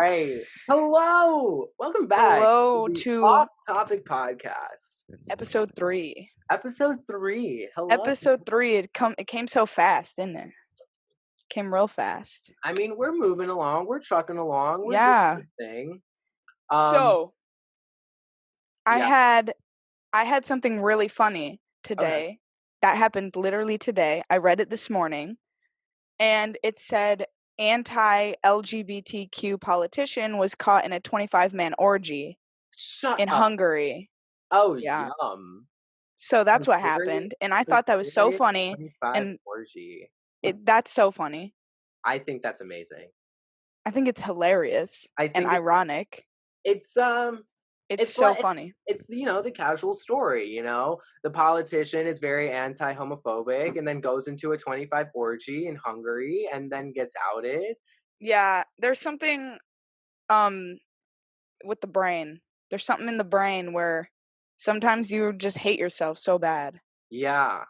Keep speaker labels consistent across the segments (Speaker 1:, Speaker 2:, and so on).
Speaker 1: right. Hello. Welcome back
Speaker 2: Hello
Speaker 1: to the
Speaker 2: to
Speaker 1: Off Topic Podcast.
Speaker 2: episode 3.
Speaker 1: Episode 3. Hello.
Speaker 2: Episode 3, it came so fast, didn't it? Came real fast.
Speaker 1: I mean, we're moving along. We're trucking along. We're
Speaker 2: Yeah.
Speaker 1: doing the thing.
Speaker 2: So,
Speaker 1: yeah.
Speaker 2: I had something really funny today. That happened literally today. I read it this morning, and it said anti-LGBTQ politician was caught in a 25-man orgy in Hungary.
Speaker 1: Oh,
Speaker 2: yeah.
Speaker 1: Yum.
Speaker 2: So that's what happened, and I thought that was so funny. And
Speaker 1: orgy.
Speaker 2: That's so funny.
Speaker 1: I think that's amazing.
Speaker 2: I think it's hilarious and ironic.
Speaker 1: It's
Speaker 2: so funny.
Speaker 1: It's the casual story, the politician is very anti-homophobic and then goes into a 25 orgy in Hungary and then gets outed.
Speaker 2: Yeah, there's something with the brain. There's something in the brain where sometimes you just hate yourself so bad.
Speaker 1: Yeah.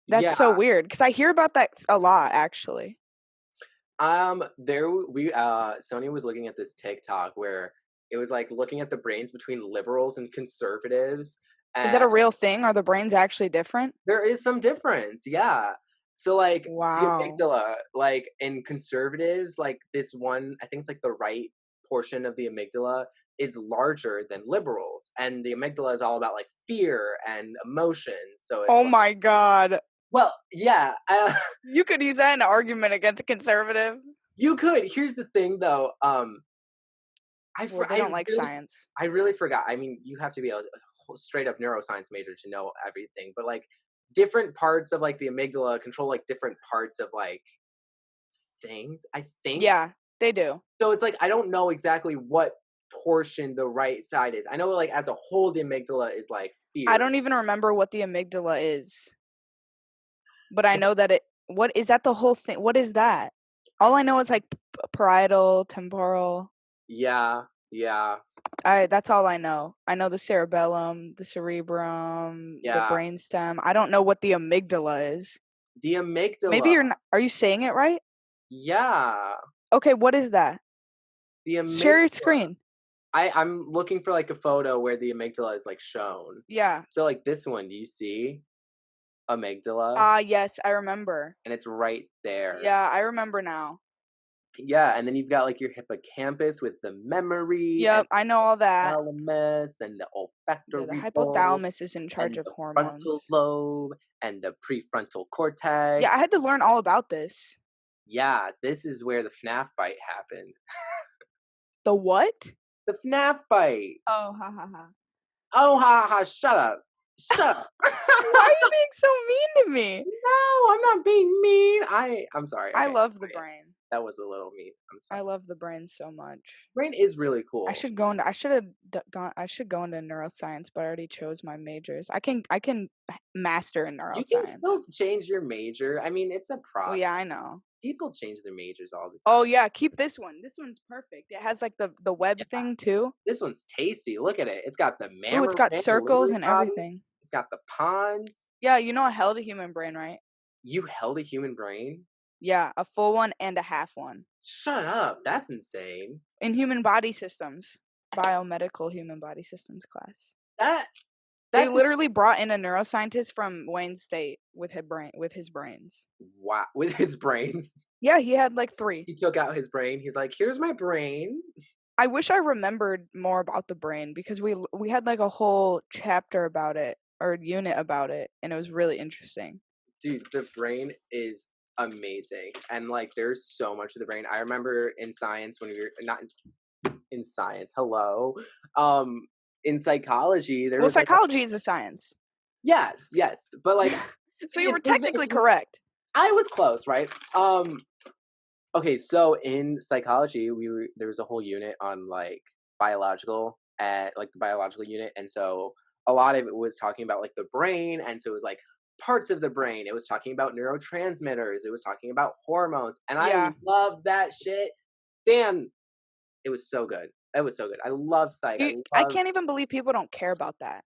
Speaker 2: That's so weird because I hear about that a lot actually.
Speaker 1: Sonia was looking at this TikTok where it was like looking at the brains between liberals and conservatives.
Speaker 2: Is that a real thing? Are the brains actually different?
Speaker 1: There is some difference, yeah. So like
Speaker 2: wow.
Speaker 1: The amygdala, like in conservatives, like this one, I think it's like the right portion of the amygdala is larger than liberals, and the amygdala is all about like fear and emotions. So it's
Speaker 2: my god.
Speaker 1: Well, yeah.
Speaker 2: You could use that in an argument against a conservative.
Speaker 1: You could. Here's the thing, though.
Speaker 2: I don't like science.
Speaker 1: I really forgot. I mean, you have to be a straight up neuroscience major to know everything. But like, different parts of like the amygdala control like different parts of like things. I think.
Speaker 2: Yeah, they do.
Speaker 1: So it's like I don't know exactly what portion the right side is. I know like as a whole, the amygdala is like fear.
Speaker 2: I don't even remember what the amygdala is. But I know that what is that the whole thing? What is that? All I know is like parietal, temporal.
Speaker 1: Yeah.
Speaker 2: That's all I know. I know the cerebellum, the cerebrum, the brainstem. I don't know what the amygdala is.
Speaker 1: The amygdala.
Speaker 2: Maybe are you saying it right?
Speaker 1: Yeah.
Speaker 2: Okay, what is that?
Speaker 1: The amygdala.
Speaker 2: Share your screen.
Speaker 1: I'm looking for like a photo where the amygdala is like shown.
Speaker 2: Yeah.
Speaker 1: So like this one, do you see amygdala?
Speaker 2: Yes, I remember.
Speaker 1: And it's right there.
Speaker 2: Yeah, I remember now.
Speaker 1: Yeah, and then you've got like your hippocampus with the memory.
Speaker 2: Yep, I know all that.
Speaker 1: Hypothalamus and the olfactory.
Speaker 2: The hypothalamus is in charge of hormones.
Speaker 1: Frontal lobe and the prefrontal cortex.
Speaker 2: Yeah, I had to learn all about this.
Speaker 1: Yeah, this is where the FNAF bite happened.
Speaker 2: The what?
Speaker 1: The FNAF bite.
Speaker 2: Oh, ha ha ha.
Speaker 1: Oh, ha ha, shut up. Shut up.
Speaker 2: Why are you being so mean to me?
Speaker 1: No, I'm not being mean. I'm sorry.
Speaker 2: Okay, I love the brain.
Speaker 1: That was a little mean. I'm sorry.
Speaker 2: I love the brain so much.
Speaker 1: Brain is really cool.
Speaker 2: I should go into neuroscience, but I already chose my majors. I can master in neuroscience.
Speaker 1: You can still change your major. I mean, it's a process.
Speaker 2: Well, yeah, I know.
Speaker 1: People change their majors all the time.
Speaker 2: Oh yeah, keep this one. This one's perfect. It has like the web thing too.
Speaker 1: This one's tasty. Look at it. It's got the
Speaker 2: Oh, it's got circles and everything.
Speaker 1: It's got the pawns.
Speaker 2: Yeah, you know I held a human brain, right?
Speaker 1: You held a human brain?
Speaker 2: Yeah, a full one and a half one.
Speaker 1: Shut up. That's insane.
Speaker 2: In human body systems. Biomedical human body systems class. They literally brought in a neuroscientist from Wayne State with his brains.
Speaker 1: Wow, with his brains?
Speaker 2: Yeah, he had like 3.
Speaker 1: He took out his brain. He's like, "Here's my brain."
Speaker 2: I wish I remembered more about the brain because we had like a whole chapter about it or unit about it, and it was really interesting.
Speaker 1: Dude, the brain is amazing, and like there's so much of the brain. I remember in science when we were not in science. Hello, in psychology,
Speaker 2: psychology is a science.
Speaker 1: Yes, but like,
Speaker 2: so you were technically correct.
Speaker 1: I was close, right? Okay, so in psychology, there was a whole unit on like biological, like the biological unit, and so a lot of it was talking about like the brain, and so it was like parts of the brain. It was talking about neurotransmitters. It was talking about hormones, and I loved that shit. Damn, it was so good. It was so good. I love psych.
Speaker 2: I can't even believe people don't care about that.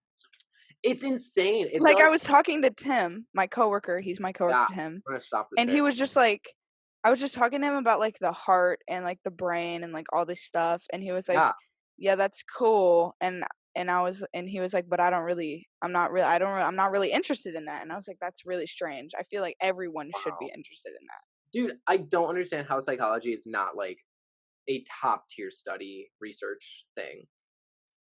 Speaker 1: It's insane. It's
Speaker 2: like I was talking to Tim, my coworker. He's my coworker, Tim.
Speaker 1: I'm gonna stop this
Speaker 2: and he was just like, I was just talking to him about like the heart and like the brain and like all this stuff, and he was like,
Speaker 1: Yeah.
Speaker 2: "Yeah, that's cool." And he was like, "But I'm not really interested in that." And I was like, "That's really strange. I feel like everyone should be
Speaker 1: Wow.
Speaker 2: interested in that."
Speaker 1: Dude, I don't understand how psychology is not like a top tier study research thing.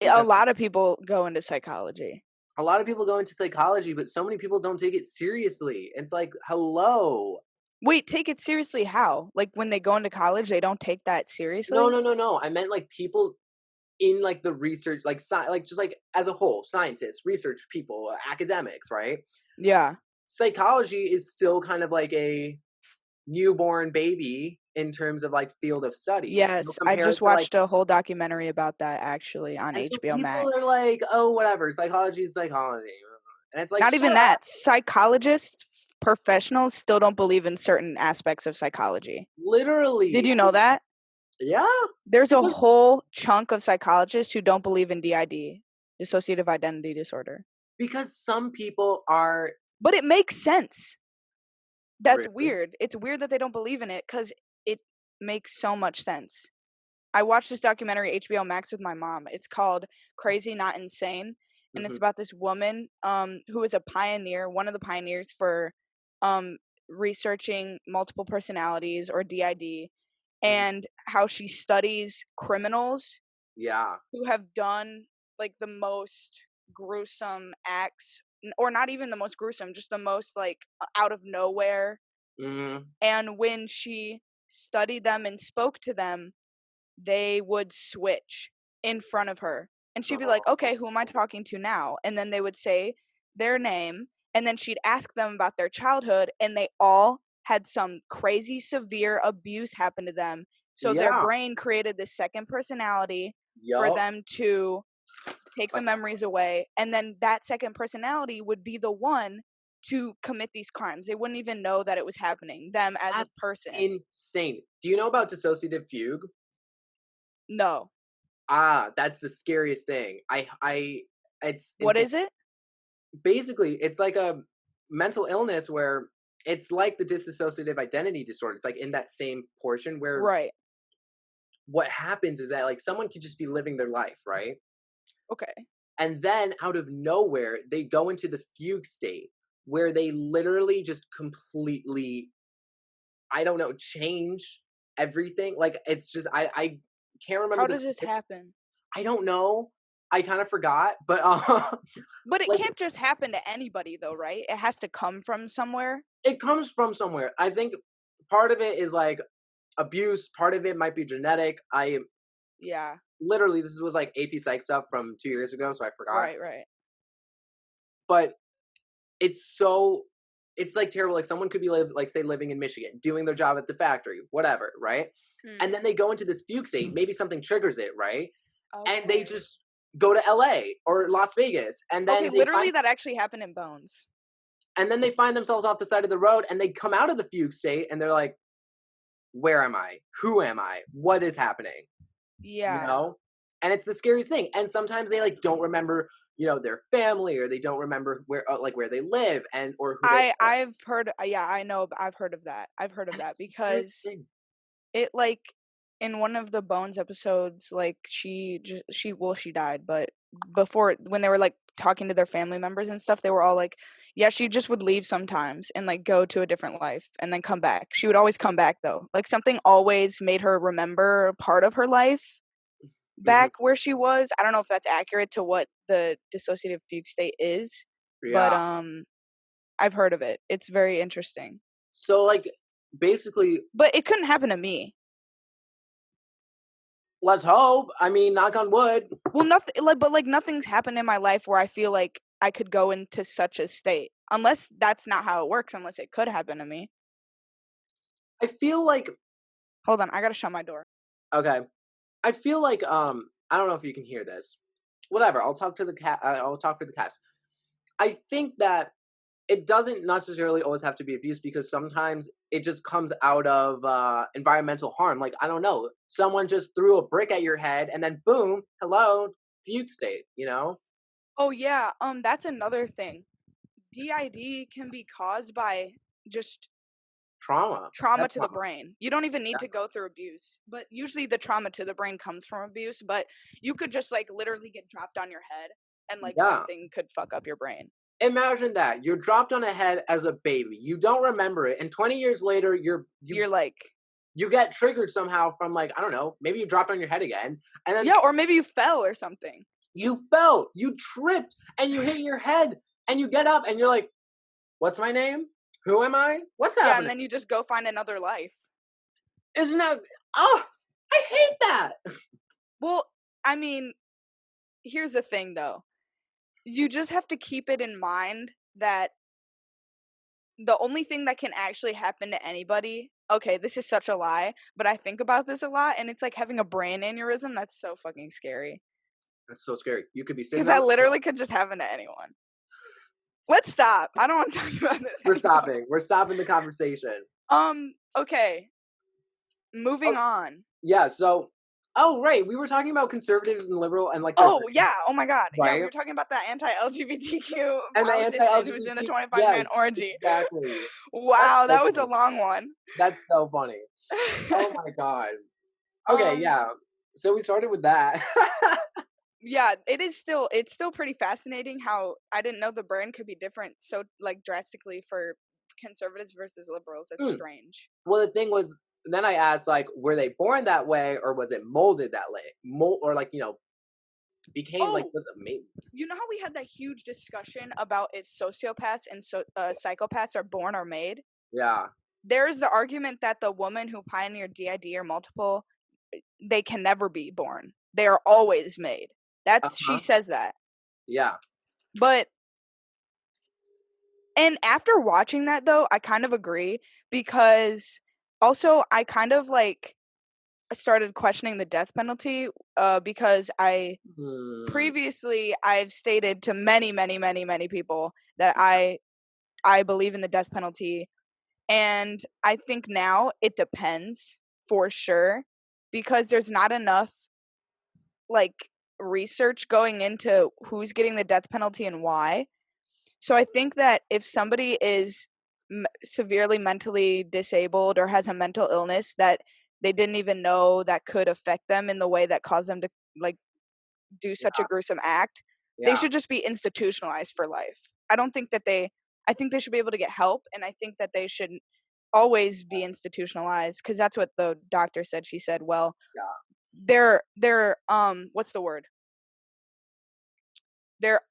Speaker 2: A
Speaker 1: Because
Speaker 2: lot of people go into psychology.
Speaker 1: a lot of people go into psychology, but so many people don't take it seriously. It's like, hello.
Speaker 2: Wait, take it seriously how? Like when they go into college, they don't take that
Speaker 1: No,
Speaker 2: seriously?
Speaker 1: no, no, no. I meant like people in like the research, like like just like as a whole, scientists, research people, academics, right?
Speaker 2: Yeah.
Speaker 1: Psychology is still kind of like a newborn baby in terms of like field of study.
Speaker 2: Yes, I
Speaker 1: Compared
Speaker 2: just
Speaker 1: to like,
Speaker 2: watched a whole documentary about that actually on
Speaker 1: and so
Speaker 2: HBO
Speaker 1: people are
Speaker 2: Max.
Speaker 1: like, oh, whatever, psychology is psychology, and it's like,
Speaker 2: Not
Speaker 1: shut
Speaker 2: even
Speaker 1: up.
Speaker 2: that. Psychologists, professionals still don't believe in certain aspects of psychology. Did
Speaker 1: Literally,
Speaker 2: you know that?
Speaker 1: yeah,
Speaker 2: There's a
Speaker 1: because
Speaker 2: whole chunk of psychologists who don't believe in DID, dissociative identity disorder.
Speaker 1: some people are
Speaker 2: But it makes sense. That's
Speaker 1: really.
Speaker 2: weird. It's weird that they don't believe in it because it makes so much sense. I watched this documentary HBO Max with my mom. It's called Crazy Not Insane, and it's
Speaker 1: Hmm.
Speaker 2: about this woman who was a pioneer, one of the pioneers for um researching multiple personalities or DID,
Speaker 1: Hmm.
Speaker 2: and how she studies criminals
Speaker 1: Yeah.
Speaker 2: who have done like the most gruesome acts, or not even the most gruesome, just the most like out of nowhere.
Speaker 1: Hmm.
Speaker 2: And when she studied them and spoke to them, they would switch in front of her. And she'd be like, "Okay, who am I talking to now?" And then they would say their name, and then she'd ask them about their childhood, and they all had some crazy severe abuse happen to them. So their
Speaker 1: Yeah.
Speaker 2: brain created this second personality for
Speaker 1: Yup.
Speaker 2: them to take the memories away, and then that second personality would be the one to commit these crimes. They wouldn't even know that it was happening, them as a
Speaker 1: That's
Speaker 2: person.
Speaker 1: insane. Do you know about dissociative fugue?
Speaker 2: No.
Speaker 1: Ah, that's the scariest thing. It's
Speaker 2: What
Speaker 1: insane.
Speaker 2: is it?
Speaker 1: Basically, it's like a mental illness where it's like the dissociative identity disorder. It's like in that same portion where
Speaker 2: Right.
Speaker 1: what happens is that like someone could just be living their life, right?
Speaker 2: Okay.
Speaker 1: And then out of nowhere, they go into the fugue state where they literally just completely, I don't know, change everything. Like it's just I can't remember
Speaker 2: How
Speaker 1: the
Speaker 2: does this
Speaker 1: specific.
Speaker 2: happen?
Speaker 1: I don't know. I kind of forgot, but
Speaker 2: But it
Speaker 1: like
Speaker 2: can't just happen to anybody though, right? It has to come from somewhere.
Speaker 1: it comes from somewhere. I think part of it is like abuse, part of it might be genetic. I
Speaker 2: Yeah.
Speaker 1: literally this was like AP Psych stuff from 2 years ago, so I forgot.
Speaker 2: Right, right.
Speaker 1: But it's so it's like terrible. Like someone could be like say living in Michigan, doing their job at the factory, whatever, right?
Speaker 2: Hmm.
Speaker 1: And then they go into this fugue state. Maybe something triggers it, right? And they
Speaker 2: Okay.
Speaker 1: just go to LA or Las Vegas, and
Speaker 2: Okay,
Speaker 1: then they
Speaker 2: literally
Speaker 1: find
Speaker 2: that actually happened in Bones.
Speaker 1: themselves off the side of the road, and they come out of the fugue state, and they're like, "Where am I? Who am I? What is happening?" You
Speaker 2: Yeah.
Speaker 1: know? And it's the scariest thing. And sometimes they like don't remember, their family, or they don't remember where they live and or who they are.
Speaker 2: I've heard yeah, I know I've heard of that. I've heard of
Speaker 1: And
Speaker 2: that
Speaker 1: it's the scariest
Speaker 2: because
Speaker 1: thing.
Speaker 2: it like in one of the Bones episodes, like she died, but before when they were like talking to their family members and stuff, they were all like, yeah, she just would leave sometimes and like go to a different life and then come back. She would always come back though. Like something always made her remember a part of her life
Speaker 1: Mhm.
Speaker 2: back where she was. I don't know if that's accurate to what the dissociative fugue state is, but
Speaker 1: Yeah.
Speaker 2: I've heard of it. It's very interesting.
Speaker 1: So like basically,
Speaker 2: But it couldn't happen to me.
Speaker 1: let's hope. I mean, knock on wood.
Speaker 2: Well, nothing like nothing's happened in my life where I feel like I could go into such a state. Unless that's not how it works, unless it could happen to me.
Speaker 1: I feel like
Speaker 2: Hold on, I gotta shut my door.
Speaker 1: okay. I feel like I don't know if you can hear this. Whatever. I'll talk to the cat. I'll talk for the cast. I think that it doesn't necessarily always have to be abuse because sometimes it just comes out of environmental harm. Like I don't know, someone just threw a brick at your head and then boom, hello, fugue state.
Speaker 2: Oh yeah, that's another thing. DID can be caused by just
Speaker 1: trauma.
Speaker 2: trauma
Speaker 1: That's
Speaker 2: to the
Speaker 1: trauma.
Speaker 2: brain. You don't even need
Speaker 1: Yeah.
Speaker 2: to go through abuse, but usually the trauma to the brain comes from abuse, but you could just like literally get dropped on your head and like
Speaker 1: Yeah.
Speaker 2: something could fuck up your brain.
Speaker 1: Imagine that. You're dropped on a head as a baby. You don't remember it, and 20 years later,
Speaker 2: You're like,
Speaker 1: you get triggered somehow from like, I don't know, maybe you dropped on your head again, and then
Speaker 2: yeah, or maybe you fell or something.
Speaker 1: you fell, you tripped, and you hit your head, and you get up, and you're like, "What's my name? Who am I? What's
Speaker 2: Yeah, and
Speaker 1: happening?"
Speaker 2: then you just go find another life.
Speaker 1: Isn't that? Oh, I hate that.
Speaker 2: Well, I mean, here's the thing though. You just have to keep it in mind that the only thing that can actually happen to anybody, okay, this is such a lie, but I think about this a lot and it's like having a brain aneurysm. That's so fucking scary.
Speaker 1: That's so scary. You could be sitting
Speaker 2: Because
Speaker 1: on
Speaker 2: that
Speaker 1: the floor.
Speaker 2: literally could just happen to anyone. Let's stop. I don't want to talk about this
Speaker 1: We're
Speaker 2: anymore.
Speaker 1: stopping. We're stopping the conversation.
Speaker 2: Okay. Moving
Speaker 1: Oh,
Speaker 2: on.
Speaker 1: yeah. So, oh right, we were talking about conservatives and liberal, and like there's
Speaker 2: Oh, yeah. Oh my God. Yeah, we
Speaker 1: right
Speaker 2: were talking about that anti-LGBTQ
Speaker 1: and the
Speaker 2: politician who was in the
Speaker 1: anti-LGBT.
Speaker 2: 25-man
Speaker 1: Yes,
Speaker 2: orgy.
Speaker 1: exactly. That's
Speaker 2: Wow,
Speaker 1: so
Speaker 2: that was a
Speaker 1: funny.
Speaker 2: long one.
Speaker 1: That's so funny. Oh my god. Okay,
Speaker 2: um,
Speaker 1: yeah. So we started with that.
Speaker 2: yeah, it's still pretty fascinating how I didn't know the brain could be different so like drastically for conservatives versus liberals. It's
Speaker 1: Hmm.
Speaker 2: strange.
Speaker 1: Well, the thing was, then I asked, like, were they born that way, or was it molded that way? Or like, became like,
Speaker 2: Oh,
Speaker 1: was it made?
Speaker 2: you know how we had that huge discussion about if sociopaths and psychopaths are born or made?
Speaker 1: Yeah.
Speaker 2: There's the argument that the woman who pioneered DID or multiple, they can never be born. They are always made. She
Speaker 1: Uh-huh.
Speaker 2: says that.
Speaker 1: Yeah.
Speaker 2: But and after watching that though, I kind of agree because also I kind of like started questioning the death penalty because I
Speaker 1: Hmm.
Speaker 2: previously I've stated to many people that I believe in the death penalty, and I think now it depends for sure because there's not enough like research going into who's getting the death penalty and why. So I think that if somebody is severely mentally disabled or has a mental illness that they didn't even know that could affect them in the way that caused them to like do such a
Speaker 1: Yeah.
Speaker 2: gruesome act, they
Speaker 1: Yeah.
Speaker 2: should just be institutionalized for life. I don't think that I think they should be able to get help, and I think that they should always be institutionalized because that's what the doctor said. She said, well,
Speaker 1: Yeah.
Speaker 2: they're what's the word? They're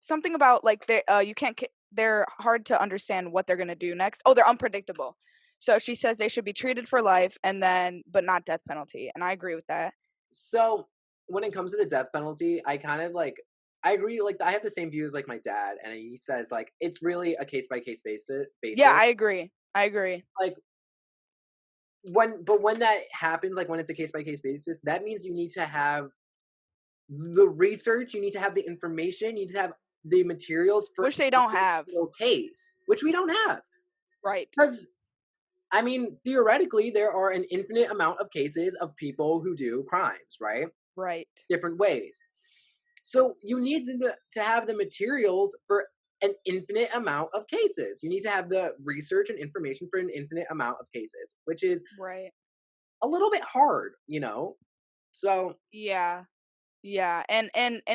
Speaker 2: something about like they you can't they're hard to understand what they're going to do next. Oh, they're unpredictable. So she says they should be treated for life and then but not death penalty, and I agree with that.
Speaker 1: So when it comes to the death penalty, I kind of like I agree. Like I have the same views like my dad, and he says like it's really a case by case basis.
Speaker 2: Yeah,
Speaker 1: Basis.
Speaker 2: I agree. I agree.
Speaker 1: Like when that happens, like when it's a case by case basis, that means you need to have the research, you need to have the information, you need to have the materials for
Speaker 2: Which they don't
Speaker 1: every
Speaker 2: have.
Speaker 1: single case, which we don't have.
Speaker 2: Right.
Speaker 1: Because I mean, theoretically, there are an infinite amount of cases of people who do crimes, right?
Speaker 2: Right.
Speaker 1: Different ways. So you need to have the materials for an infinite amount of cases. You need to have the research and information for an infinite amount of cases, which is
Speaker 2: Right.
Speaker 1: a little bit hard. So,
Speaker 2: Yeah. Yeah. And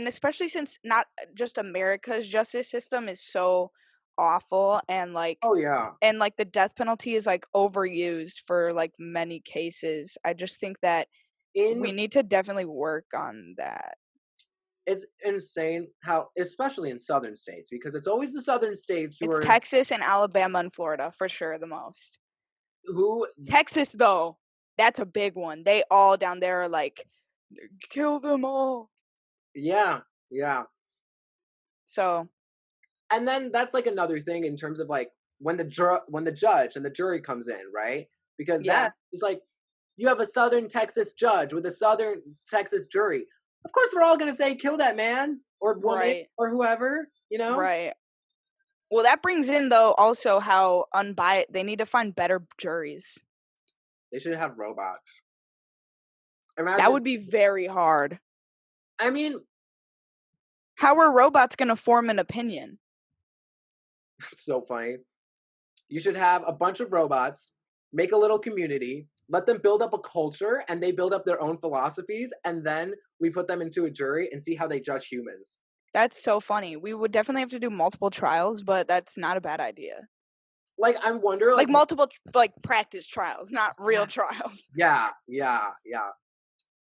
Speaker 2: especially since not just America's justice system is so awful
Speaker 1: oh yeah,
Speaker 2: and like the death penalty is like overused for like many cases. I just think that we
Speaker 1: in
Speaker 2: need to definitely work on that.
Speaker 1: it's insane how, especially in southern states, because it's always the southern states
Speaker 2: It's
Speaker 1: are
Speaker 2: Texas and Alabama and Florida for sure the most.
Speaker 1: who,
Speaker 2: Texas though, that's a big one. They all down there are like kill them all.
Speaker 1: yeah, yeah.
Speaker 2: So,
Speaker 1: And then that's like another thing in terms of like when the judge and the jury comes in, right? Because that
Speaker 2: yeah.
Speaker 1: is like you have a southern Texas judge with a southern Texas jury. Of course, we're all gonna say kill that man or woman
Speaker 2: Right.
Speaker 1: or whoever.
Speaker 2: Right. Well, that brings in though also how unbiased they need to find better juries.
Speaker 1: They should have robots.
Speaker 2: That
Speaker 1: Imagine.
Speaker 2: would be very hard.
Speaker 1: I mean,
Speaker 2: How are robots going to form an opinion?
Speaker 1: so funny. You should have a bunch of robots, make a little community, let them build up a culture, and they build up their own philosophies, and then we put them into a jury and see how they judge humans.
Speaker 2: That's so funny. We would definitely have to do multiple trials, but that's not a bad idea.
Speaker 1: Like, I wonder,
Speaker 2: Like
Speaker 1: like,
Speaker 2: multiple like practice trials, not real trials.
Speaker 1: yeah, yeah, yeah.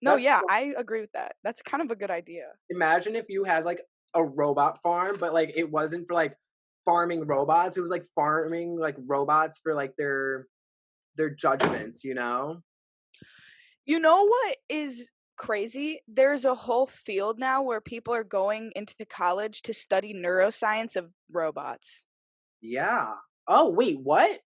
Speaker 2: No,
Speaker 1: That's
Speaker 2: yeah, I agree with that. That's kind of a good idea.
Speaker 1: imagine if you had like a robot farm, but like it wasn't for like farming robots. It was like farming like robots for like their judgments, you know?
Speaker 2: You know what is crazy? There's a whole field now where people are going into college to study neuroscience of robots.
Speaker 1: Yeah. Oh, wait, what?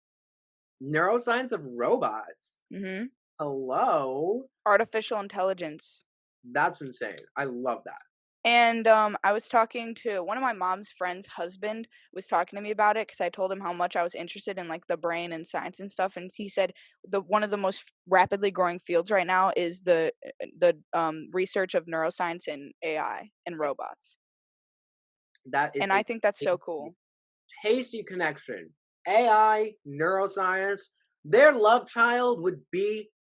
Speaker 1: Neuroscience of robots.
Speaker 2: Mhm.
Speaker 1: Hello?
Speaker 2: Artificial intelligence.
Speaker 1: That's insane. I love that.
Speaker 2: And I was talking to one of my mom's friend's husband was talking to me about it because I told him how much I was interested in like the brain and science and stuff, and he said the one of the most rapidly growing fields right now is the research of neuroscience and AI and robots,
Speaker 1: That is
Speaker 2: and
Speaker 1: a
Speaker 2: I think that's so
Speaker 1: tasty,
Speaker 2: cool.
Speaker 1: tasty connection. AI, neuroscience, their love child would be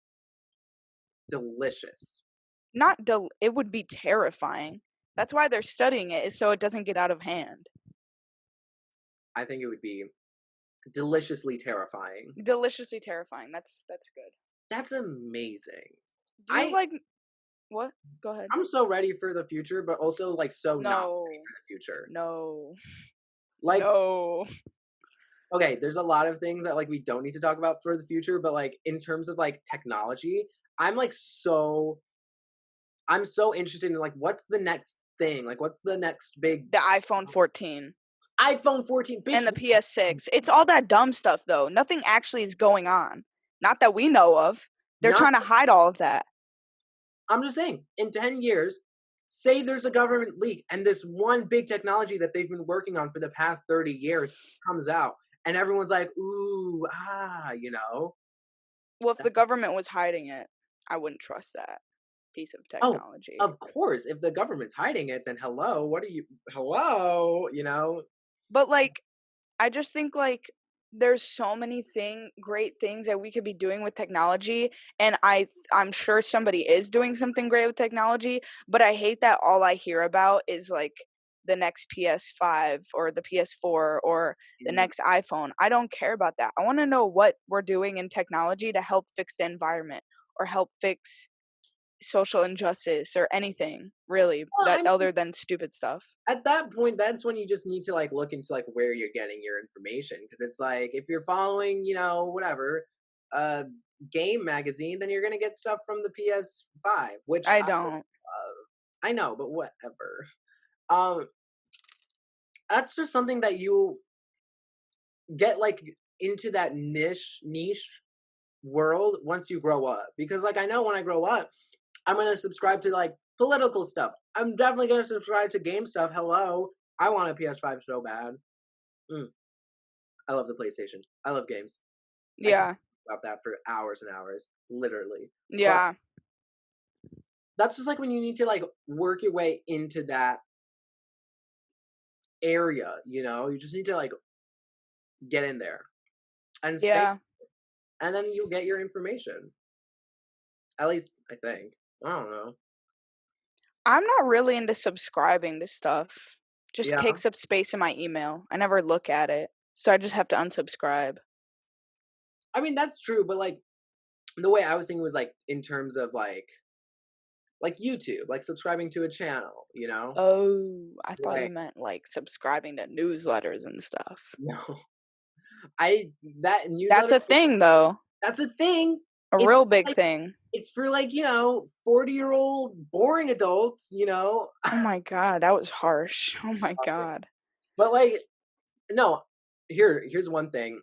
Speaker 1: delicious.
Speaker 2: It would be terrifying. That's why they're studying it is so it doesn't get out of hand.
Speaker 1: I think it would be deliciously terrifying.
Speaker 2: Deliciously terrifying. That's good.
Speaker 1: That's amazing.
Speaker 2: Do you
Speaker 1: I
Speaker 2: like what? Go ahead.
Speaker 1: I'm so ready for the future, but also like so not
Speaker 2: No.
Speaker 1: ready for the future.
Speaker 2: No.
Speaker 1: Like,
Speaker 2: No.
Speaker 1: okay, there's a lot of things that like we don't need to talk about for the future, but like in terms of like technology, I'm like I'm so interested in like what's the next thing? Like what's the next big
Speaker 2: The iPhone 14
Speaker 1: iPhone 14, bitch?
Speaker 2: and the PS6. It's all that dumb stuff though. Nothing actually is going on. Not that we know of. They're
Speaker 1: Not
Speaker 2: trying to hide all of that.
Speaker 1: I'm just saying, in 10 years, say there's a government leak and this one big technology that they've been working on for the past 30 years comes out and everyone's like, ooh, you know.
Speaker 2: Well, if the
Speaker 1: That-
Speaker 2: government was hiding it, I wouldn't trust that piece of
Speaker 1: oh,
Speaker 2: technology.
Speaker 1: of course, if the government's hiding it, then hello, you know?
Speaker 2: But like I just think like there's so many great things that we could be doing with technology, and I'm sure somebody is doing something great with technology, but I hate that all I hear about is like the next PS5 or the PS4 or the
Speaker 1: Mhm.
Speaker 2: next iPhone. I don't care about that. I want to know what we're doing in technology to help fix the environment or help fix social injustice or anything really
Speaker 1: Well,
Speaker 2: that
Speaker 1: I mean,
Speaker 2: other than stupid stuff.
Speaker 1: at that point, that's when you just need to like look into like where you're getting your information. Because it's like if you're following, you know, whatever, uh game magazine, then you're gonna get stuff from the PS5, which
Speaker 2: I don't.
Speaker 1: I know, but whatever. Um, that's just something that you get like into that niche world once you grow up. Because like I know when I grow up, I'm gonna subscribe to like political stuff. I'm definitely gonna subscribe to game stuff. Hello, I want a PS5 so bad. Mm, I love the PlayStation. I love games. I can talk
Speaker 2: Yeah.
Speaker 1: about that for hours and hours, literally. But
Speaker 2: Yeah.
Speaker 1: that's just like when you need to like work your way into that area. You know, you just need to like get in there and stay,
Speaker 2: Yeah.
Speaker 1: and then you'll get your information. At least I think. I don't know.
Speaker 2: I'm not really into subscribing to stuff. Just
Speaker 1: Yeah.
Speaker 2: takes up space in my email. I never look at it. So I just have to unsubscribe.
Speaker 1: I mean that's true, but like the way I was thinking was like in terms of like YouTube, like subscribing to a channel, you know?
Speaker 2: Oh, I thought you
Speaker 1: Like
Speaker 2: meant like subscribing to newsletters and stuff.
Speaker 1: no. I that
Speaker 2: That's
Speaker 1: newsletter
Speaker 2: a thing though.
Speaker 1: that's a thing.
Speaker 2: A
Speaker 1: It's
Speaker 2: real big
Speaker 1: like
Speaker 2: thing.
Speaker 1: it's for like, you know, 40-year-old boring adults, you know?
Speaker 2: Oh my god, that was harsh. Oh my god.
Speaker 1: But like no, here's one thing.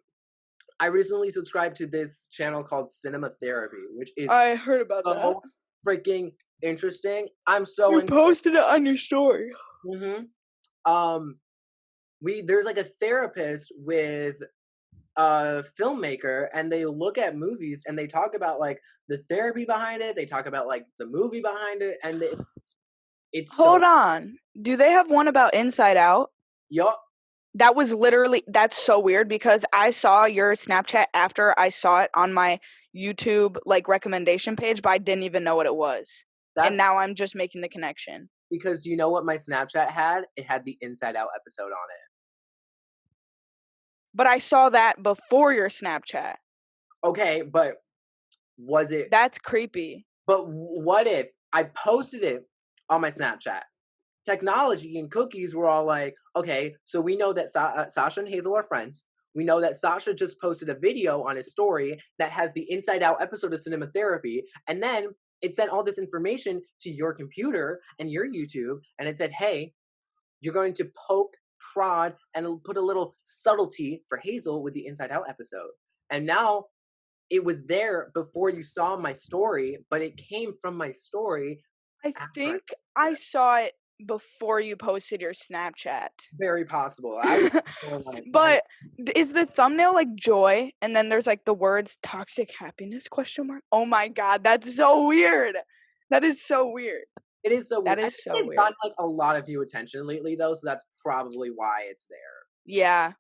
Speaker 1: I recently subscribed to this channel called Cinema Therapy, which is
Speaker 2: I heard about that.
Speaker 1: so freaking interesting. I'm so
Speaker 2: You
Speaker 1: into
Speaker 2: posted it on your story.
Speaker 1: it. Um, there's like a therapist with a filmmaker, and they look at movies and they talk about like the therapy behind it. They talk about like the movie behind it, and it's so
Speaker 2: Hold on. Do they have one about Inside Out?
Speaker 1: yup.
Speaker 2: That was literally, that's so weird because I saw your Snapchat after I saw it on my YouTube like recommendation page, but I didn't even know what it was. And
Speaker 1: That's
Speaker 2: now I'm just making the connection.
Speaker 1: because you know what my Snapchat had? It had the Inside Out episode on it.
Speaker 2: But I saw that before your Snapchat.
Speaker 1: Okay, but was it?
Speaker 2: That's creepy.
Speaker 1: But what if I posted it on my Snapchat? Technology and cookies were all like, okay, so we know that Sasha and Hazel are friends. We know that Sasha just posted a video on his story that has the Inside Out episode of Cinema Therapy, and then it sent all this information to your computer and your YouTube, and it said, hey, you're going to poke, prod, and put a little subtlety for Hazel with the Inside Out episode. And now it was there before you saw my story, but it came from my story.
Speaker 2: I think I saw it before you posted your Snapchat.
Speaker 1: Very possible. I was
Speaker 2: But is the thumbnail like joy and then there's like the words toxic happiness question mark? Oh my god, that's so weird. That is so weird.
Speaker 1: It is so weird.
Speaker 2: That
Speaker 1: I
Speaker 2: is
Speaker 1: think
Speaker 2: so
Speaker 1: they've
Speaker 2: weird.
Speaker 1: gotten like a lot of view attention lately though, so that's probably why it's there.
Speaker 2: Yeah.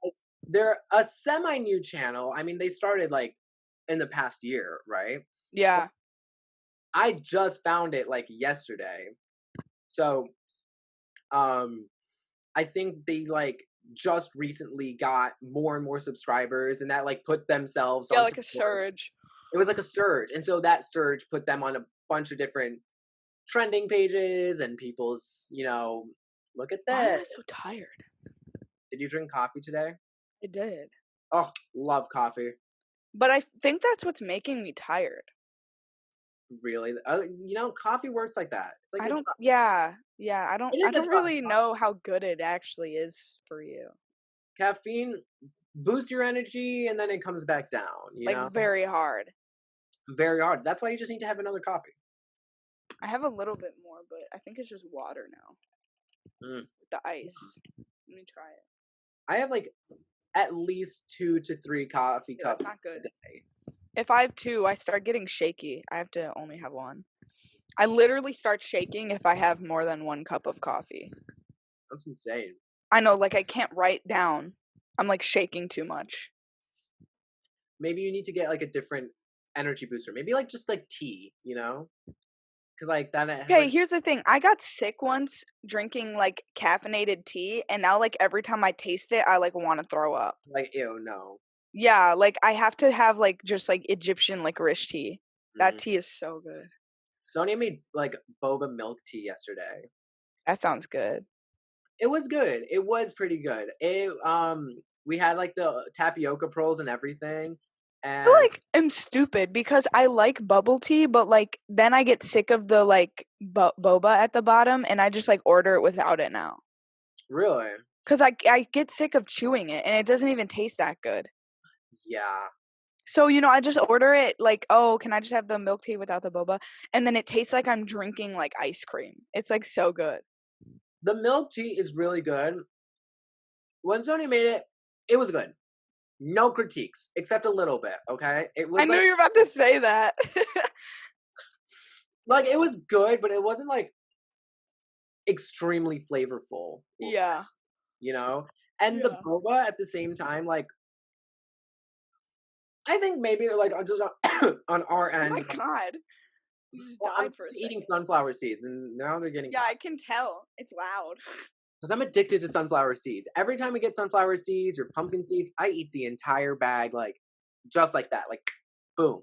Speaker 1: They're a semi new channel. I mean, they started like in the past year, right?
Speaker 2: Yeah.
Speaker 1: I just found it like yesterday. So I think they like just recently got more and more subscribers and that like put themselves
Speaker 2: Yeah,
Speaker 1: on
Speaker 2: like a surge.
Speaker 1: It was like a surge. And so that surge put them on a bunch of different trending pages and people's, look at
Speaker 2: Why am
Speaker 1: that.
Speaker 2: I so tired?
Speaker 1: Did you drink coffee today?
Speaker 2: I did.
Speaker 1: Oh, love coffee.
Speaker 2: But I think that's what's making me tired.
Speaker 1: Really? Coffee works like that. It's like
Speaker 2: I
Speaker 1: a
Speaker 2: don't
Speaker 1: drug.
Speaker 2: yeah.
Speaker 1: It
Speaker 2: I
Speaker 1: is a
Speaker 2: don't
Speaker 1: drug.
Speaker 2: really know how good it actually is for you.
Speaker 1: Caffeine boosts your energy and then it comes back down,
Speaker 2: Like very hard.
Speaker 1: Very hard. That's why you just need to have another coffee.
Speaker 2: I have a little bit more, but I think it's just water now.
Speaker 1: Mm.
Speaker 2: With the ice. Let me try it.
Speaker 1: I have like at least 2 to 3 coffee
Speaker 2: Yeah,
Speaker 1: cups
Speaker 2: that's not good.
Speaker 1: a day.
Speaker 2: If I have 2, I start getting shaky. I have to only have 1. I literally start shaking if I have more than 1 cup of coffee.
Speaker 1: That's insane.
Speaker 2: I know, like I can't write down. I'm like shaking too much.
Speaker 1: Maybe you need to get like a different energy booster. Maybe like just like tea, because like that has
Speaker 2: Okay,
Speaker 1: like
Speaker 2: here's the thing. I got sick once drinking like caffeinated tea, and now like every time I taste it, I like want to throw up.
Speaker 1: ew no.
Speaker 2: Yeah, like I have to have like just like Egyptian licorice tea. That
Speaker 1: Mm.
Speaker 2: tea is so good.
Speaker 1: Sonia made like boba milk tea yesterday.
Speaker 2: That sounds good.
Speaker 1: It was good. It was pretty good. We had like the tapioca pearls and everything,
Speaker 2: I
Speaker 1: and
Speaker 2: like am stupid because I like bubble tea, but like then I get sick of the like boba at the bottom, and I just like order it without it now.
Speaker 1: really,
Speaker 2: Cause I get sick of chewing it, and it doesn't even taste that good.
Speaker 1: yeah.
Speaker 2: So I just order it like, oh, can I just have the milk tea without the boba? And then it tastes like I'm drinking like ice cream. It's like so good.
Speaker 1: The milk tea is really good. When Sonia made it, it was good. No critiques, except a little bit. Okay, it
Speaker 2: I
Speaker 1: was
Speaker 2: knew you were about to say that.
Speaker 1: like it was good, but it wasn't like extremely flavorful. We'll say,
Speaker 2: Yeah.
Speaker 1: and the
Speaker 2: Yeah.
Speaker 1: boba at the same time, like I think maybe like just on our
Speaker 2: Oh
Speaker 1: end.
Speaker 2: my god. You just
Speaker 1: I'm
Speaker 2: died for a
Speaker 1: eating
Speaker 2: second.
Speaker 1: sunflower seeds, and now they're getting
Speaker 2: Yeah, I can tell. It's loud.
Speaker 1: because I'm addicted to sunflower seeds. Every time we get sunflower seeds or pumpkin seeds, I eat the entire bag, like just like that, like boom,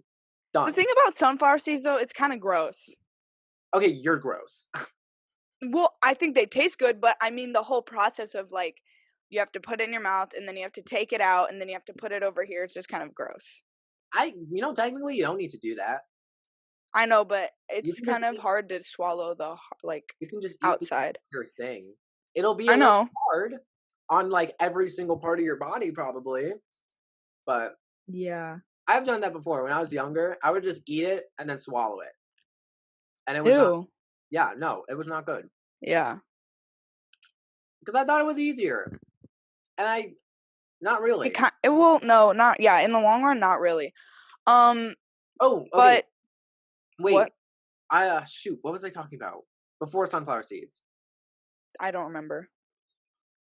Speaker 2: The
Speaker 1: done.
Speaker 2: thing about sunflower seeds though, it's kind of gross.
Speaker 1: Okay, you're gross.
Speaker 2: Well, I think they taste good, but I mean the whole process of like you have to put it in your mouth and then you have to take it out and then you have to put it over here. It's just kind of gross.
Speaker 1: Technically, you don't need to do that.
Speaker 2: I know, but
Speaker 1: You
Speaker 2: it's
Speaker 1: can just
Speaker 2: kind of hard to swallow the like
Speaker 1: you can just eat the
Speaker 2: outside.
Speaker 1: entire thing. It'll be a
Speaker 2: I
Speaker 1: little
Speaker 2: know.
Speaker 1: hard on like every single part of your body, probably. But
Speaker 2: Yeah.
Speaker 1: I've done that before. When I was younger, I would just eat it and then swallow it, and it was not.
Speaker 2: Ew.
Speaker 1: Yeah, no, it was not good
Speaker 2: Yeah.
Speaker 1: because I thought it was easier, and not really.
Speaker 2: It will no, not yeah, in the long run not really. Um
Speaker 1: Oh, okay.
Speaker 2: but
Speaker 1: Wait,
Speaker 2: what?
Speaker 1: shoot, what was I talking about before sunflower seeds?
Speaker 2: I don't remember.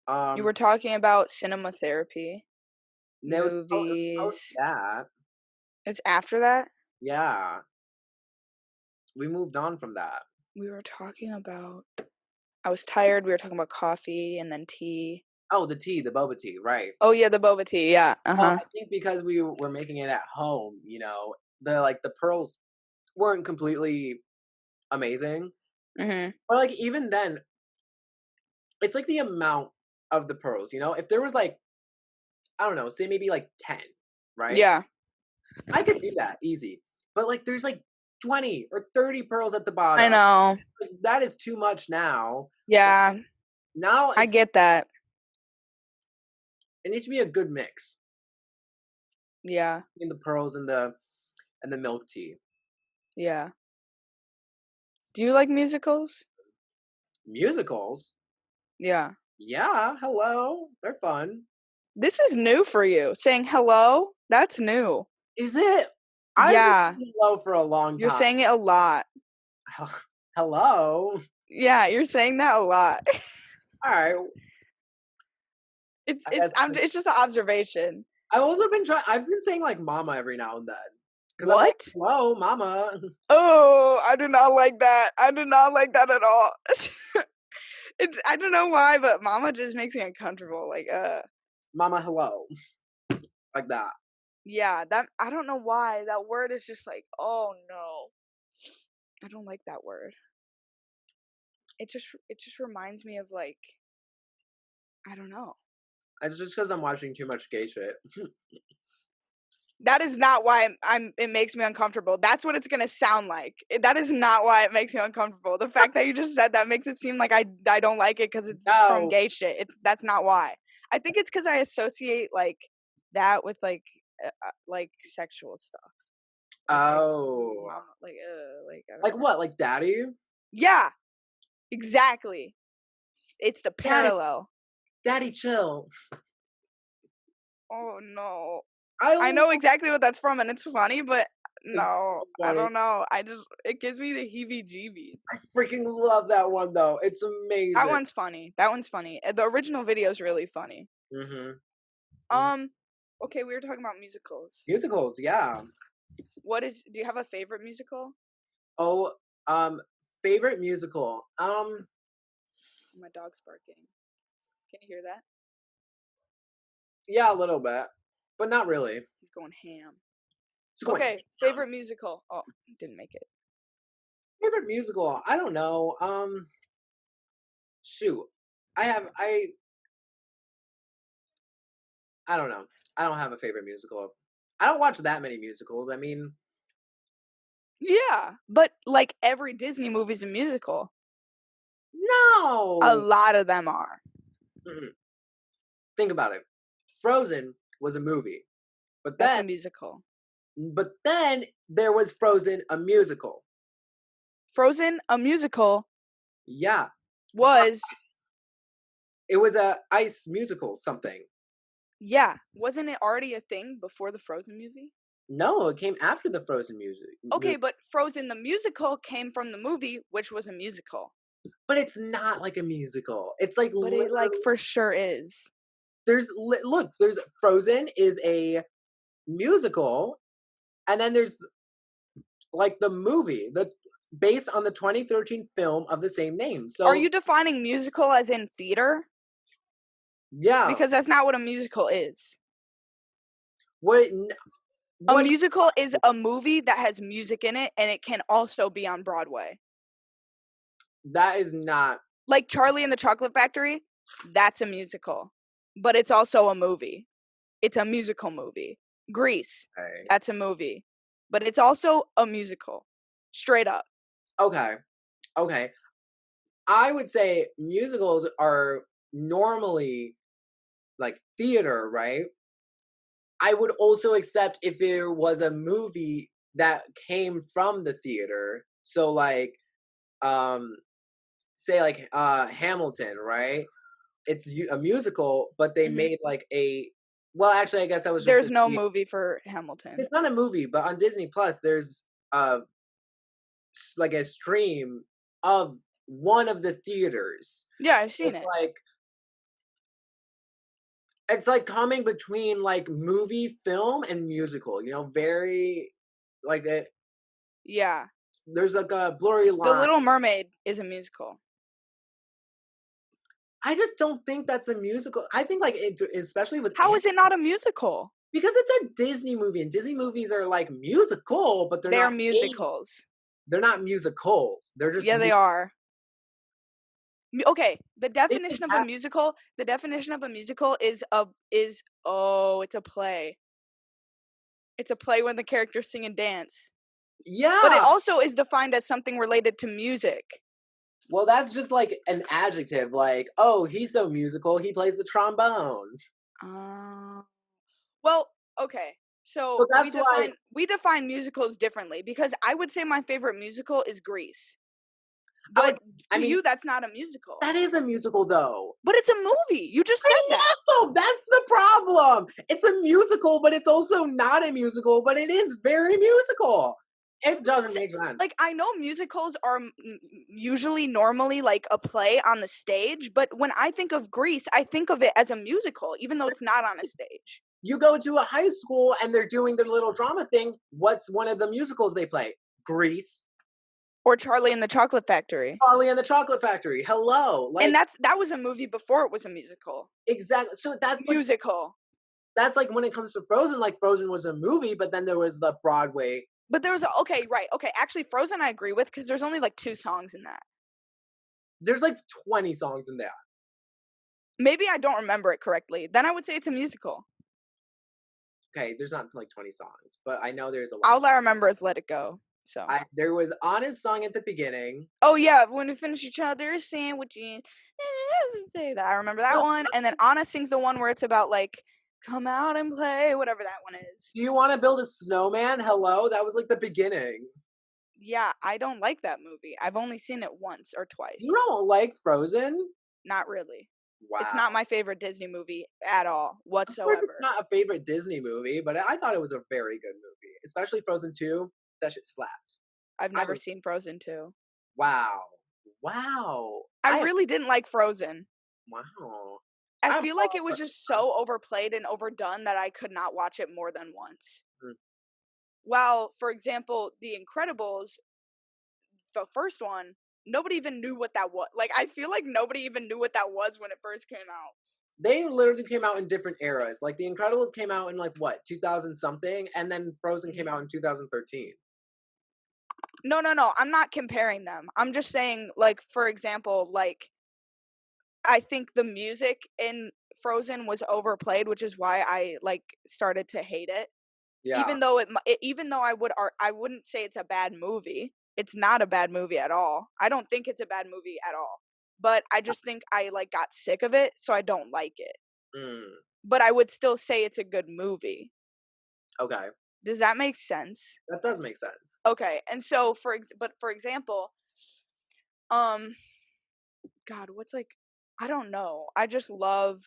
Speaker 2: You
Speaker 1: Um,
Speaker 2: were talking about cinema therapy,
Speaker 1: it was post
Speaker 2: movies.
Speaker 1: that.
Speaker 2: It's after that?
Speaker 1: Yeah, we moved on from that.
Speaker 2: We were talking about I was tired, we were talking about coffee and then tea.
Speaker 1: Oh, the tea, the boba tea, right.
Speaker 2: Oh, yeah, the boba tea, yeah,
Speaker 1: Well,
Speaker 2: uh-huh.
Speaker 1: I think because we were making it at home, the pearls weren't completely amazing.
Speaker 2: Mhm.
Speaker 1: But, like, even then, it's, like, the amount of the pearls, if there was, like, I don't know, say maybe, like, 10, right?
Speaker 2: Yeah,
Speaker 1: I could do that easy. But, like, there's, like, 20 or 30 pearls at the
Speaker 2: I
Speaker 1: bottom.
Speaker 2: know.
Speaker 1: Like, that is too much now. Like,
Speaker 2: Yeah,
Speaker 1: now
Speaker 2: I get that.
Speaker 1: it needs to be a good mix
Speaker 2: Yeah,
Speaker 1: between the pearls and the milk tea.
Speaker 2: yeah. Do you like musicals?
Speaker 1: Musicals?
Speaker 2: Yeah.
Speaker 1: Yeah, hello, they're fun.
Speaker 2: This is new for you. Saying hello? That's new.
Speaker 1: Is it? I've been
Speaker 2: Yeah,
Speaker 1: saying hello for a long
Speaker 2: you're
Speaker 1: time.
Speaker 2: saying it a lot.
Speaker 1: Hello?
Speaker 2: Yeah, you're saying that a lot.
Speaker 1: Alright,
Speaker 2: It's
Speaker 1: I
Speaker 2: it's
Speaker 1: guess
Speaker 2: I'm it's just an observation.
Speaker 1: I've been saying, like, mama every now and then. Because 'Cause I'm like,
Speaker 2: What?
Speaker 1: "Hello, mama."
Speaker 2: Oh, I do not like that. I do not like that at all. It's I don't know why, but mama just makes me uncomfortable. Like,
Speaker 1: "Mama, hello." Like that.
Speaker 2: yeah, that I don't know why. That word is just like, oh no. I don't like that word. It just reminds me of like, I don't know.
Speaker 1: It's just because 'cause I'm watching too much gay shit.
Speaker 2: That is not why it makes me uncomfortable. That's what it's gonna sound like. That is not why it makes me uncomfortable. The fact that you just said that makes it seem like I don't like it because it's from
Speaker 1: No.
Speaker 2: gay shit. That's not why. I think it's because I associate like that with like sexual stuff. Like
Speaker 1: Oh.
Speaker 2: mama, like I don't
Speaker 1: Like
Speaker 2: know.
Speaker 1: what? Like daddy?
Speaker 2: Yeah, exactly. It's the
Speaker 1: Daddy,
Speaker 2: parallel.
Speaker 1: daddy, chill.
Speaker 2: Oh no.
Speaker 1: I
Speaker 2: I
Speaker 1: love
Speaker 2: know exactly what that's from and it's funny, but
Speaker 1: it's
Speaker 2: no,
Speaker 1: so
Speaker 2: I
Speaker 1: funny.
Speaker 2: don't know. It gives me the heebie-jeebies.
Speaker 1: I freaking love that one though. It's
Speaker 2: That
Speaker 1: amazing.
Speaker 2: one's funny. That one's funny. The original video is really funny.
Speaker 1: Mhm. Mhm.
Speaker 2: Um, okay, we were talking about musicals.
Speaker 1: Musicals, yeah.
Speaker 2: Do you have a favorite musical?
Speaker 1: Oh, favorite musical.
Speaker 2: My dog's barking. Can you hear that?
Speaker 1: Yeah, a little bit, but not really.
Speaker 2: He's going ham.
Speaker 1: It's going
Speaker 2: Okay, favorite musical. Oh, didn't make it.
Speaker 1: favorite musical. I don't know. Shoot. I have I don't know. I don't have a favorite musical. I don't watch that many musicals. I mean,
Speaker 2: Yeah, but like every Disney movie's a musical. A
Speaker 1: no.
Speaker 2: lot of them are.
Speaker 1: Mm-mm. Think about it. Frozen was a movie, but
Speaker 2: That's
Speaker 1: then
Speaker 2: a musical.
Speaker 1: but then there was Frozen a musical.
Speaker 2: Frozen, a musical,
Speaker 1: Yeah,
Speaker 2: was
Speaker 1: it was a ice musical something.
Speaker 2: yeah. Wasn't it already a thing before the Frozen movie?
Speaker 1: No, it came after the Frozen music.
Speaker 2: Okay, but Frozen the musical came from the movie, which was a musical.
Speaker 1: But it's not like a musical. It's like
Speaker 2: But it like
Speaker 1: literally
Speaker 2: for sure is.
Speaker 1: there's Frozen is a musical, and then there's like the movie, the based on the 2013 film of the same name.
Speaker 2: Are
Speaker 1: So
Speaker 2: you defining musical as in theater?
Speaker 1: yeah,
Speaker 2: Because that's not what a musical is.
Speaker 1: what
Speaker 2: A
Speaker 1: what
Speaker 2: musical is a movie that has music in it and it can also be on Broadway.
Speaker 1: that is not
Speaker 2: Like Charlie and the Chocolate Factory, that's a musical. But it's also a movie. It's a musical movie. Grease,
Speaker 1: okay.
Speaker 2: that's a movie. But it's also a musical. Straight up.
Speaker 1: Okay, okay. I would say musicals are normally like theater, right? I would also accept if there was a movie that came from the theater. So like um say like Hamilton, right? It's a musical, but they
Speaker 2: Mhm.
Speaker 1: made like a well, actually I guess that was just
Speaker 2: There's
Speaker 1: a
Speaker 2: no movie for Hamilton.
Speaker 1: it's not a movie, but on Disney Plus there's uh like a stream of one of the theaters.
Speaker 2: Yeah,
Speaker 1: So
Speaker 2: I've seen
Speaker 1: it's
Speaker 2: it.
Speaker 1: like It's like coming between like movie, film, and musical. Very like it.
Speaker 2: Yeah.
Speaker 1: There's like a blurry
Speaker 2: The
Speaker 1: line.
Speaker 2: Little Mermaid is a musical.
Speaker 1: I just don't think that's a musical. I think like it, especially with
Speaker 2: How is it not a musical?
Speaker 1: because it's a Disney movie, and Disney movies are like musical, but they're
Speaker 2: They're
Speaker 1: not.
Speaker 2: musicals.
Speaker 1: They're not musicals. They're just.
Speaker 2: Yeah, they are. Okay,
Speaker 1: They just have,
Speaker 2: the definition of a musical is it's a play. It's a play when the characters sing and dance. But it
Speaker 1: yeah.
Speaker 2: also is defined as something related to music.
Speaker 1: Well, that's just like an adjective. Like, oh, he's so musical. He plays the trombone.
Speaker 2: Uh, well, okay.
Speaker 1: So
Speaker 2: So
Speaker 1: that's why
Speaker 2: we define musicals differently because I would say my favorite musical is Grease.
Speaker 1: I
Speaker 2: But
Speaker 1: would. I
Speaker 2: to
Speaker 1: mean,
Speaker 2: you that's not a musical.
Speaker 1: that is a musical, though.
Speaker 2: But it's a movie. You just said
Speaker 1: I
Speaker 2: that.
Speaker 1: know that's the problem. It's a musical, but it's also not a musical. But it is very musical. It doesn't make sense.
Speaker 2: Like I know musicals are usually normally like a play on the stage, but when I think of Grease, I think of it as a musical, even though it's not on a stage.
Speaker 1: You go to a high school and they're doing their little drama thing. What's one of the musicals they play? Grease,
Speaker 2: Or Charlie and the Chocolate Factory.
Speaker 1: Charlie and the Chocolate Factory. Hello,
Speaker 2: And
Speaker 1: like
Speaker 2: that was a movie before it was a musical.
Speaker 1: exactly. So
Speaker 2: Musical.
Speaker 1: that's like when it comes to Frozen. Like Frozen was a movie, but then there was the Broadway.
Speaker 2: But there was okay, right. Okay, actually Frozen I agree with cuz there's only like 2 songs in that.
Speaker 1: There's like 20 songs in there.
Speaker 2: Maybe I don't remember it correctly. Then I would say it's a musical.
Speaker 1: Okay, there's not like 20 songs, but I know there's a lot.
Speaker 2: All I remember is Let It Go. So
Speaker 1: There was Anna's song at the beginning.
Speaker 2: oh yeah, when we finish each other's sandwiches, say that. I remember that
Speaker 1: No,
Speaker 2: one, and then Anna sings the one where it's about like come out and play, whatever that one is.
Speaker 1: do you want to build a snowman? Hello, that was like the beginning.
Speaker 2: Yeah, I don't like that movie. I've only seen it once or
Speaker 1: You
Speaker 2: twice.
Speaker 1: don't like Frozen?
Speaker 2: Not really. It's
Speaker 1: Wow.
Speaker 2: not my favorite Disney movie at all,
Speaker 1: Of course, it's
Speaker 2: whatsoever.
Speaker 1: not a favorite Disney movie, but I thought it was a very good movie, especially Frozen 2. That shit slapped.
Speaker 2: I've
Speaker 1: I
Speaker 2: never
Speaker 1: was
Speaker 2: seen Frozen 2.
Speaker 1: wow, wow.
Speaker 2: I really didn't like Frozen.
Speaker 1: Wow.
Speaker 2: I
Speaker 1: I'm
Speaker 2: feel like
Speaker 1: all
Speaker 2: it
Speaker 1: for
Speaker 2: was just so overplayed and overdone that I could not watch it more than once.
Speaker 1: mm.
Speaker 2: While, for example, The Incredibles, the first one, nobody even knew what that was. Like, I feel like nobody even knew what that was when it first came out.
Speaker 1: They literally came out in different eras. Like The Incredibles came out in like what 2000 something, and then Frozen came out in 2013.
Speaker 2: No, no, no. I'm not comparing them. I'm just saying, like, for example, like, I think the music in Frozen was overplayed, which is why I like started to hate it.
Speaker 1: Yeah.
Speaker 2: Even though I wouldn't say it's a bad movie. It's not a bad movie at all. I don't think it's a bad movie at all. But I just think I like got sick of it, so I don't like it.
Speaker 1: Mm,
Speaker 2: But I would still say it's a good movie.
Speaker 1: okay,
Speaker 2: Does that make sense?
Speaker 1: that does make sense.
Speaker 2: Okay. And so for example, um God, what's like I don't know. I just love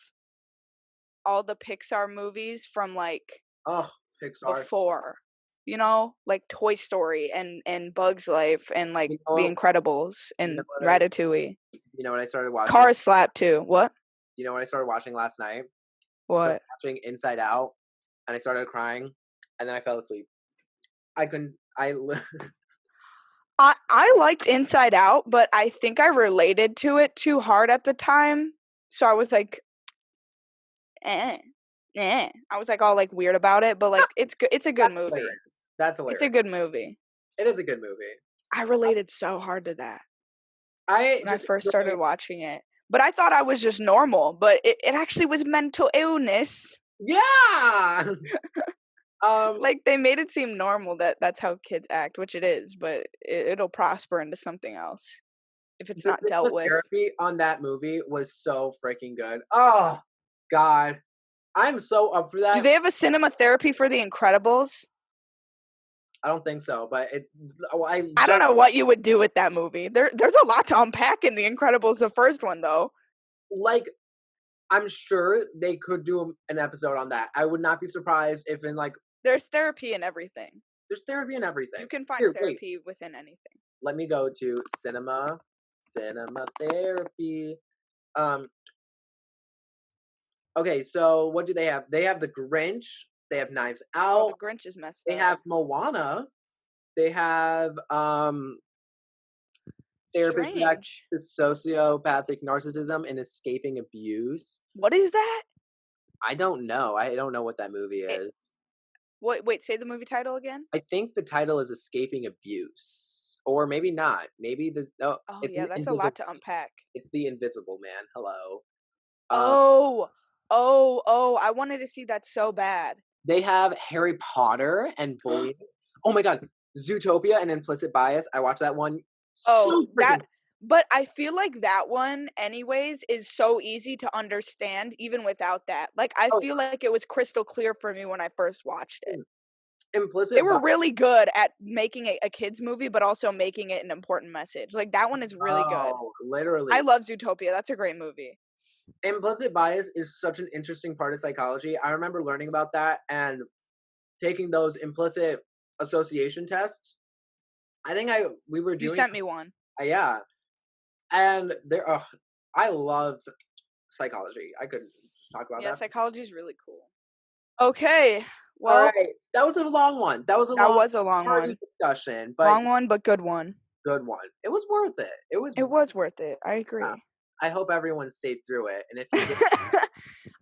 Speaker 2: all the Pixar movies from like
Speaker 1: Oh, Pixar.
Speaker 2: before. You know, like Toy Story and Bugs Life and like
Speaker 1: You
Speaker 2: The
Speaker 1: know,
Speaker 2: Incredibles
Speaker 1: you know
Speaker 2: and
Speaker 1: what I
Speaker 2: Ratatouille.
Speaker 1: you know what I started watching?
Speaker 2: Cars Slap too. What?
Speaker 1: You know what I started watching last night? I started
Speaker 2: What?
Speaker 1: watching Inside Out, and I started crying, and then I fell asleep. I couldn't.
Speaker 2: I liked Inside Out, but I think I related to it too hard at the time. So I was like, eh, eh. I was like all like weird about it, but like it's good. It's a good
Speaker 1: That's
Speaker 2: movie.
Speaker 1: hilarious. That's
Speaker 2: It's a
Speaker 1: hilarious.
Speaker 2: good movie.
Speaker 1: It is a good movie.
Speaker 2: I related so hard to that
Speaker 1: I
Speaker 2: when I
Speaker 1: just
Speaker 2: first
Speaker 1: enjoy.
Speaker 2: started watching it. But I thought I was just normal, but it actually was mental illness.
Speaker 1: Yeah. um.
Speaker 2: Like they made it seem normal that that's how kids act, which it is, but it'll prosper into something else if it's
Speaker 1: The
Speaker 2: not dealt
Speaker 1: cinema
Speaker 2: with.
Speaker 1: therapy on that movie was so freaking good. Oh God, I'm so up for
Speaker 2: Do
Speaker 1: that.
Speaker 2: they have a cinema therapy for The Incredibles?
Speaker 1: I don't think so, but it.
Speaker 2: I don't know what you would do with that movie. There's a lot to unpack in The Incredibles, the first one though.
Speaker 1: Like I'm sure they could do an episode on that. I would not be surprised if in like
Speaker 2: There's therapy in everything.
Speaker 1: there's therapy and everything.
Speaker 2: You can find
Speaker 1: Here, wait.
Speaker 2: therapy within anything.
Speaker 1: Let me go to cinema therapy. Um, Okay, so what do they have? They have The Grinch, they have Knives
Speaker 2: Oh, the
Speaker 1: Out,
Speaker 2: Grinch is messed
Speaker 1: they
Speaker 2: up.
Speaker 1: have Moana, they have, Therapist
Speaker 2: Strange.
Speaker 1: Reacts to Sociopathic Narcissism and Escaping Abuse.
Speaker 2: What is that?
Speaker 1: I don't know what that movie
Speaker 2: It,
Speaker 1: is.
Speaker 2: wait, say the movie title again.
Speaker 1: I think the title is Escaping Abuse, or maybe not. Maybe this. Oh,
Speaker 2: Oh
Speaker 1: it's
Speaker 2: yeah, that's a
Speaker 1: Invisible.
Speaker 2: lot to unpack.
Speaker 1: It's the Invisible Man. Hello. Um,
Speaker 2: Oh, oh, I wanted to see that so bad.
Speaker 1: they have Harry Potter and Bullying. Oh my God, Zootopia and Implicit Bias. I watched that one.
Speaker 2: Oh,
Speaker 1: So freaking.
Speaker 2: but I feel like that one anyways is so easy to understand even without that. Like I
Speaker 1: Oh,
Speaker 2: feel like it was crystal clear for me when I first watched it. They
Speaker 1: Implicit
Speaker 2: were
Speaker 1: Bias.
Speaker 2: really good at making it a kids movie but also making it an important message. Like that one is really good.
Speaker 1: Oh,
Speaker 2: I
Speaker 1: literally.
Speaker 2: love Zootopia. That's a great movie.
Speaker 1: Implicit bias is such an interesting part of psychology. I remember learning about that and taking those implicit association tests. I think I we were
Speaker 2: You
Speaker 1: doing
Speaker 2: sent me one.
Speaker 1: yeah, and there. I love psychology. I could just talk about
Speaker 2: Yeah,
Speaker 1: that.
Speaker 2: psychology is really cool. Okay.
Speaker 1: All
Speaker 2: Well,
Speaker 1: right, that was a long one. That was a
Speaker 2: that
Speaker 1: long,
Speaker 2: was a long
Speaker 1: hearty
Speaker 2: one.
Speaker 1: discussion, but
Speaker 2: Long one, but good one.
Speaker 1: good one. It was worth it. It was.
Speaker 2: It was worth it. I agree.
Speaker 1: I hope everyone stayed through it, and if you did,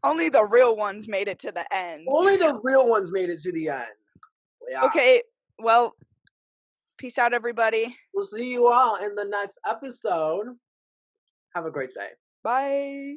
Speaker 2: Only the real ones made it to the end.
Speaker 1: only the real ones made it to the end. Yeah.
Speaker 2: Okay, well, peace out, everybody.
Speaker 1: We'll see you all in the next episode. Have a great day.
Speaker 2: Bye.